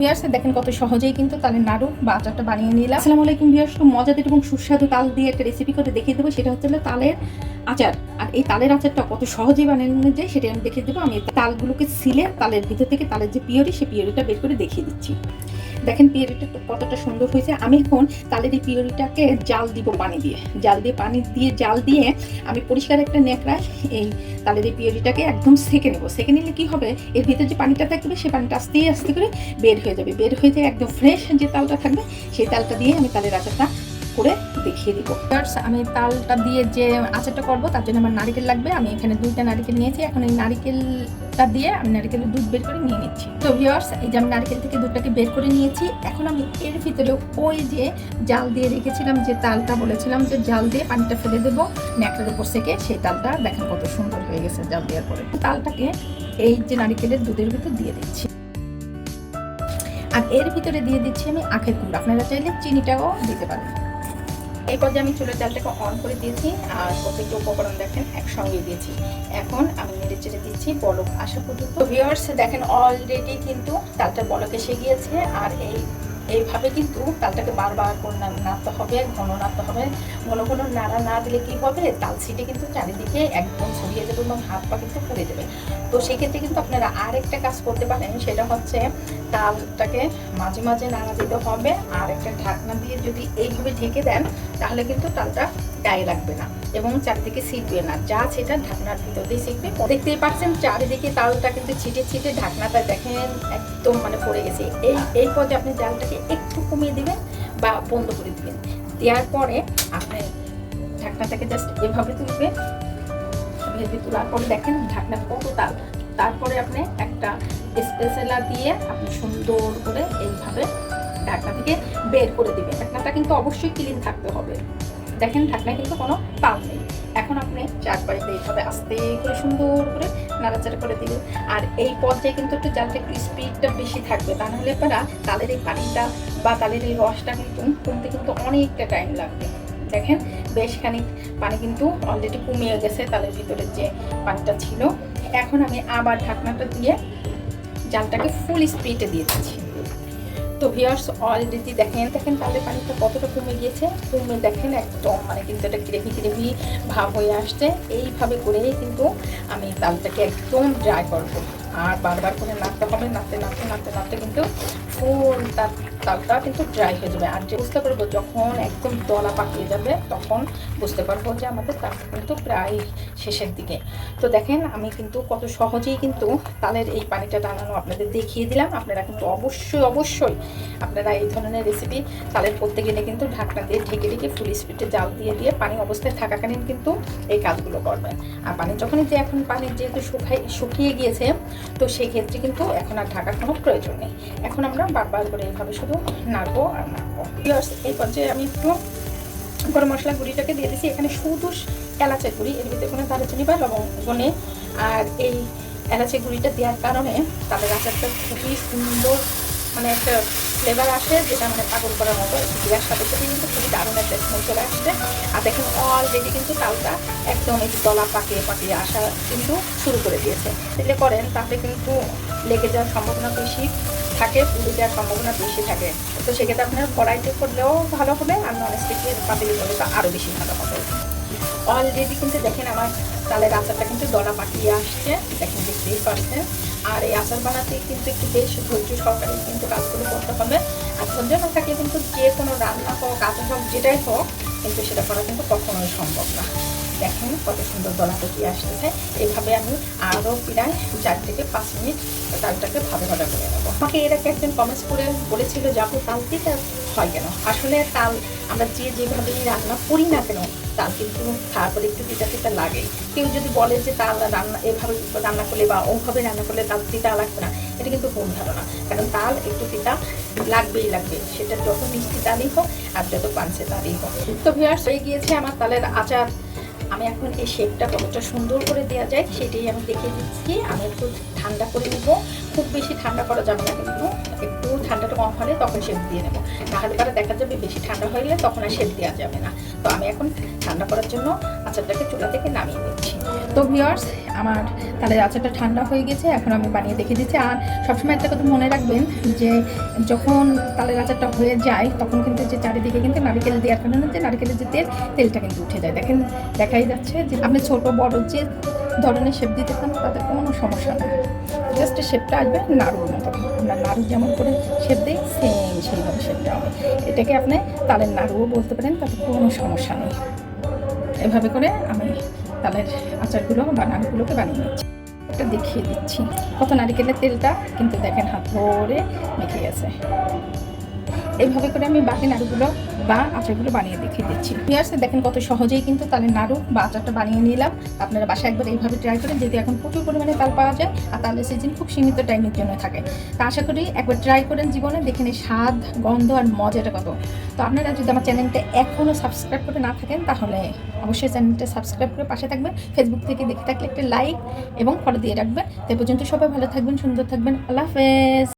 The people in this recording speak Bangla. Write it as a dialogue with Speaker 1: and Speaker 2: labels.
Speaker 1: ভিউয়ার্স দেখেন কত সহজেই কিন্তু তালের নাড়ু বা আচারটা বানিয়ে নিলাম। আসসালামু আলাইকুম ভিউয়ার্স, মজাদার এবং সুস্বাদু তাল দিয়ে একটা রেসিপি করে দেখিয়ে দেবো। সেটা হচ্ছে তালের আচার। আর এই তালের আচারটা কত সহজেই বানানো যায় সেটা আমি দেখিয়ে দেবো। আমি তালগুলোকে সিলে তালের ভিতর থেকে তালের যে পিওরি সেই পিওরিটা বের করে দেখিয়ে দিচ্ছি। দেখেন পিওরিটা কতটা সুন্দর হয়েছে। আমি এখন তালের এই পিওরিটাকে জাল দিব পানি দিয়ে, জাল দিয়ে আমি পরিষ্কার একটা ন্যাকড়ায় এই তালের এই পিওরিটাকে একদম সেঁকে নেবো। সেঁকে নিলে কি হবে, এর ভিতরে যে পানিটা থাকবে সেই পানিটা আস্তে আস্তে করে বের হয়ে যাবে। বের হয়ে যায় একদম ফ্রেশ যে তালটা থাকবে, সেই তালটা দিয়ে আমি তালের আচারটা করে দেখিয়ে দিব। আমি তালটা দিয়ে যে আচারটা করবো তার জন্য আমার নারকেল লাগবে। আমি এখানে 2টা নারকেল নিয়েছি। এখন এই নারকেলটা দিয়ে আমি নারকেলের দুধ বের করে নিয়ে নিচ্ছি। তো ভিউয়ার্স, এই যে আমি নারকেল থেকে দুধটাকে বের করে নিয়েছি। এখন আমি এর ভিতরে ওই যে জাল দিয়ে রেখেছিলাম, যে তালটা বলেছিলাম যে জাল দিয়ে পানিটা ফেলে দেবো ন্যাকড়ার উপর থেকে, সেই তালটা দেখেন কত সুন্দর হয়ে গেছে জাল দেওয়ার পরে। তালটাকে এই যে নারকেলের দুধের ভিতর দিয়ে দিচ্ছি। আর এর ভিতরে দিয়ে দিচ্ছি আমি আখের গুড়। আপনারা চাইলে চিনিটাও দিতে পারেন। এরপর যে আমি চুলের জালটাকে অন করে দিয়েছি আর প্রত্যেকটা উপকরণ দেখেন একসঙ্গে দিয়েছি। এখন আমি নেড়ে চেড়ে দিচ্ছি বলক আসা পর্যন্ত। ভিউয়ার্স দেখেন অলরেডি কিন্তু তালটা বলক এসে গিয়েছে। আর এইভাবে কিন্তু তালটাকে বারবার করে নাড়তে হবে, ঘন নাড়তে হবে। ঘন ঘন নাড়া না দিলে কি হবে, তাল ছিটে কিন্তু চারিদিকে একদম ছড়িয়ে যাবে এবং হাত পা কিন্তু পুড়ে যাবে। তো সেক্ষেত্রে কিন্তু আপনারা আরেকটা কাজ করতে পারেন, সেটা হচ্ছে তালটাকে মাঝে মাঝে নাড়া দিতে হবে। আর একটা ঢাকনা দিয়ে যদি এইভাবে ঢেকে দেন তাহলে কিন্তু তালটা গায়ে লাগবে না এবং চারিদিকে ছিটবে না। যা সেটা ঢাকনার ভিতর দিয়ে ছিটবে। দেখতেই পাচ্ছেন চারিদিকে তালটা কিন্তু ছিটে ছিটে ঢাকনাটা দেখেন একদম পড়ে গেছে। এই পর্যায়ে আপনি জালটাকে একটু কমিয়ে দিবেন বা বন্ধ করে দিবেন। দেওয়ার পরে আপনি ঢাকনাটাকে জাস্ট এভাবে তুলবেন। ভেজে তোলার পরে দেখেন ঢাকনা কত তাল। তারপরে আপনি একটা স্পেশালা দিয়ে আপনি সুন্দর করে এইভাবে ঢাকনা থেকে বের করে দিবেন। ঢাকনাটা কিন্তু অবশ্যই ক্লিন থাকতে হবে। দেখেন ঢাকনা কিন্তু কোনো তাল নেই। এখন আপনি চারপাশে এইভাবে আস্তে করে সুন্দর করে নাড়াচাড়া করে দিবেন। আর এই পর্যায়ে কিন্তু একটু জালটা একটু স্পিডটা বেশি থাকবে, তা নাহলে পারা তালের এই পানিটা বা তালের এই রসটা কিন্তু কমতে কিন্তু অনেকটা টাইম লাগবে। দেখেন বেশ খানিক পানি কিন্তু অলরেডি কমিয়ে গেছে তালের ভিতরে যে পানিটা ছিল। এখন আমি আবার ঢাকনাটা দিয়ে জালটাকে ফুল স্পিডে দিয়ে দিচ্ছি। তো ভিউয়ার্স অলরেডি দেখেন তালের পানিটা কতটা কমে গিয়েছে। কমে দেখেন একদম কিন্তু এটা গ্রেভি ভাব হয়ে আসছে। এইভাবে করেই কিন্তু আমি তালটাকে একদম ড্রাই করবো। আর বারবার করে নাড়তে হবে, নাড়তে কিন্তু ফুল তালটা কিন্তু ড্রাই হয়ে যাবে। আর যে বুঝতে পারবো যখন একদম দলা পাকিয়ে যাবে তখন বুঝতে পারবো যে আমাদের তালটা কিন্তু প্রায় শেষের দিকে। তো দেখেন আমি কিন্তু কত সহজেই কিন্তু তালের এই পানিটা টানানো আপনাদের দেখিয়ে দিলাম। আপনারা কিন্তু অবশ্যই আপনারা এই ধরনের রেসিপি তালের করতে গেলে কিন্তু ঢাকনা দিয়ে ঢেকে ফুল স্পিডে জাল দিয়ে পানি অবস্থায় থাকাকালীন কিন্তু এই কাজগুলো করবেন। আর পানি যখনই যে এখন পানি যেহেতু শুকিয়ে গিয়েছে, তো সেই ক্ষেত্রে কিন্তু এখন আর ঢাকার কোনো প্রয়োজন নেই। এখন আমরা বারবার করে এইভাবে শুধু নাড়বো আর নাড়বো। এই পর্যায়ে আমি একটু গরম মশলা গুঁড়িটাকে দিয়ে দিচ্ছি। এখানে শুধু এলাচের গুঁড়ি, এর ভিতরে কোনো দারুচিনি বা লবঙ্গ নেই। আর এই এলাচের গুঁড়িটা দেওয়ার কারণে তাদের আচারটা খুবই সুন্দর একটা ফ্লেভার আসে, যেটা পাগল করার মতো। দেওয়ার সাথে সাথে কিন্তু খুবই দারুণ একটা স্মেল চলে আসছে। আর দেখেন অলরেডি কিন্তু তালটা একদম এই দলা পাকিয়ে আসা কিন্তু শুরু করে দিয়েছে। যেটা করেন তাতে কিন্তু লেগে যাওয়ার সম্ভাবনা বেশি থাকে, পুড়ে যাওয়ার সম্ভাবনা বেশি থাকে। তো সেক্ষেত্রে আপনার কড়াইতে করলেও ভালো হবে, আর ননস্টিকের পাতিলে করলে তো আরও বেশি ভালো হবে। অলরেডি কিন্তু দেখেন আমার তালের আচারটা কিন্তু দলা পাকিয়ে আসছে, দেখেন দেখতেই পাচ্ছেন। আর এই আচার বানাতে কিন্তু একটু বেশ ধৈর্য সহকারে কিন্তু কাজগুলো করতে হবে। আর ধৈর্য না থাকলে কিন্তু যে কোনো রান্না হোক, আচার হোক, যেটাই হোক কিন্তু সেটা করা কিন্তু কখনোই সম্ভব না। দেখেন কত সুন্দর দলা পাকিয়ে আসতেছে। এইভাবে আমি আরও প্রায় 4 থেকে 5 মিনিট তালটাকে ভালো করে নেবো। আমাকে এর আগে একজন কমেন্টস করে বলেছিল যে আপু তাল দিতে হয় কেন? আসলে তাল আমরা যেভাবেই রান্না করি না কেন, তাল কিন্তু তারপরে একটু তিতা লাগে। কেউ যদি বলে যে তাল রান্না এভাবে রান্না করলে বা ওভাবে রান্না করলে তাল তিতা লাগবে না, এটা কিন্তু ভুল ধারণা। কারণ তাল একটু তিতা লাগবে, সেটা যত মিষ্টি তালই হোক আর যত পাঞ্চে তালই হোক। তো ভিউয়ার্স হয়ে গিয়েছে আমার তালের আচার। আমি এখন এই শেপটা কতটা সুন্দর করে দেওয়া যায় সেটাই আমি দেখিয়ে দিচ্ছি। আমি একটু ঠান্ডা করে নেব, খুব বেশি ঠান্ডা করা যাবে না, কিন্তু একটু ঠান্ডাটা কম হলে তখন শেপ দিয়ে নেবো। নাহলে পরে দেখা যাবে বেশি ঠান্ডা হয়ে গেলে তখন আর শেপ দেওয়া যাবে না। তো আমি এখন ঠান্ডা করার জন্য আচারটাকে চুলা থেকে নামিয়ে নিচ্ছি। তো ভিউয়ার্স, আমার তালের আচারটা ঠান্ডা হয়ে গেছে, এখন আমি বানিয়ে দেখিয়ে দিচ্ছি। আর সবসময় একটা কথা মনে রাখবেন যে যখন তালের আচারটা হয়ে যায় তখন কিন্তু যে চারিদিকে কিন্তু নারকেল দেওয়ার কারণে যে নারকেলের যে তেলটা কিন্তু উঠে যায়। দেখেন, দেখাই যাচ্ছে যে আপনি ছোট বড় যে ধরনের শেপ দিতে চান তাতে কোনো সমস্যা নেই, জাস্ট শেপটা আসবে নাড়ুর মতো। আমরা নাড়ু যেমন করে শেপ দিই সেম সেইভাবে শেপটা হবে। এটাকে আপনি তালের নাড়ুও বলতে পারেন, তাতে কোনো সমস্যা নেই। এভাবে করে আমি তালের আচারগুলো বা নাড়ুগুলোকে বানিয়ে নিচ্ছি। এটা দেখিয়ে দিচ্ছি কত নারকেলের তেলটা কিন্তু দেখেন হাত ভরে মেখে গেছে। এইভাবে করে আমি বাকি নাড়ুগুলো বা আচারগুলো বানিয়ে দেখিয়ে দিচ্ছি। ভিউয়ার্স, দেখেন কত সহজেই কিন্তু তালের নাড়ু বা আচারটা বানিয়ে নিলাম। আপনারা বাসায় একবার এইভাবে ট্রাই করেন, যেহেতু এখন প্রচুর পরিমাণে তাল পাওয়া যায় আর তালের সিজন খুব সীমিত টাইমের জন্য থাকে। তা আশা করি একবার ট্রাই করেন জীবনে, দেখেন এই স্বাদ, গন্ধ আর মজাটা কত। তো আপনারা যদি আমার চ্যানেলটা এখনও সাবস্ক্রাইব করে না থাকেন তাহলে অবশ্যই চ্যানেলটা সাবস্ক্রাইব করে পাশে থাকবেন। ফেসবুক থেকে দেখে থাকলে একটা লাইক এবং ফলো দিয়ে রাখবেন। তাই পর্যন্ত সবাই ভালো থাকবেন, সুন্দর থাকবেন। আল্লাহ হাফেজ।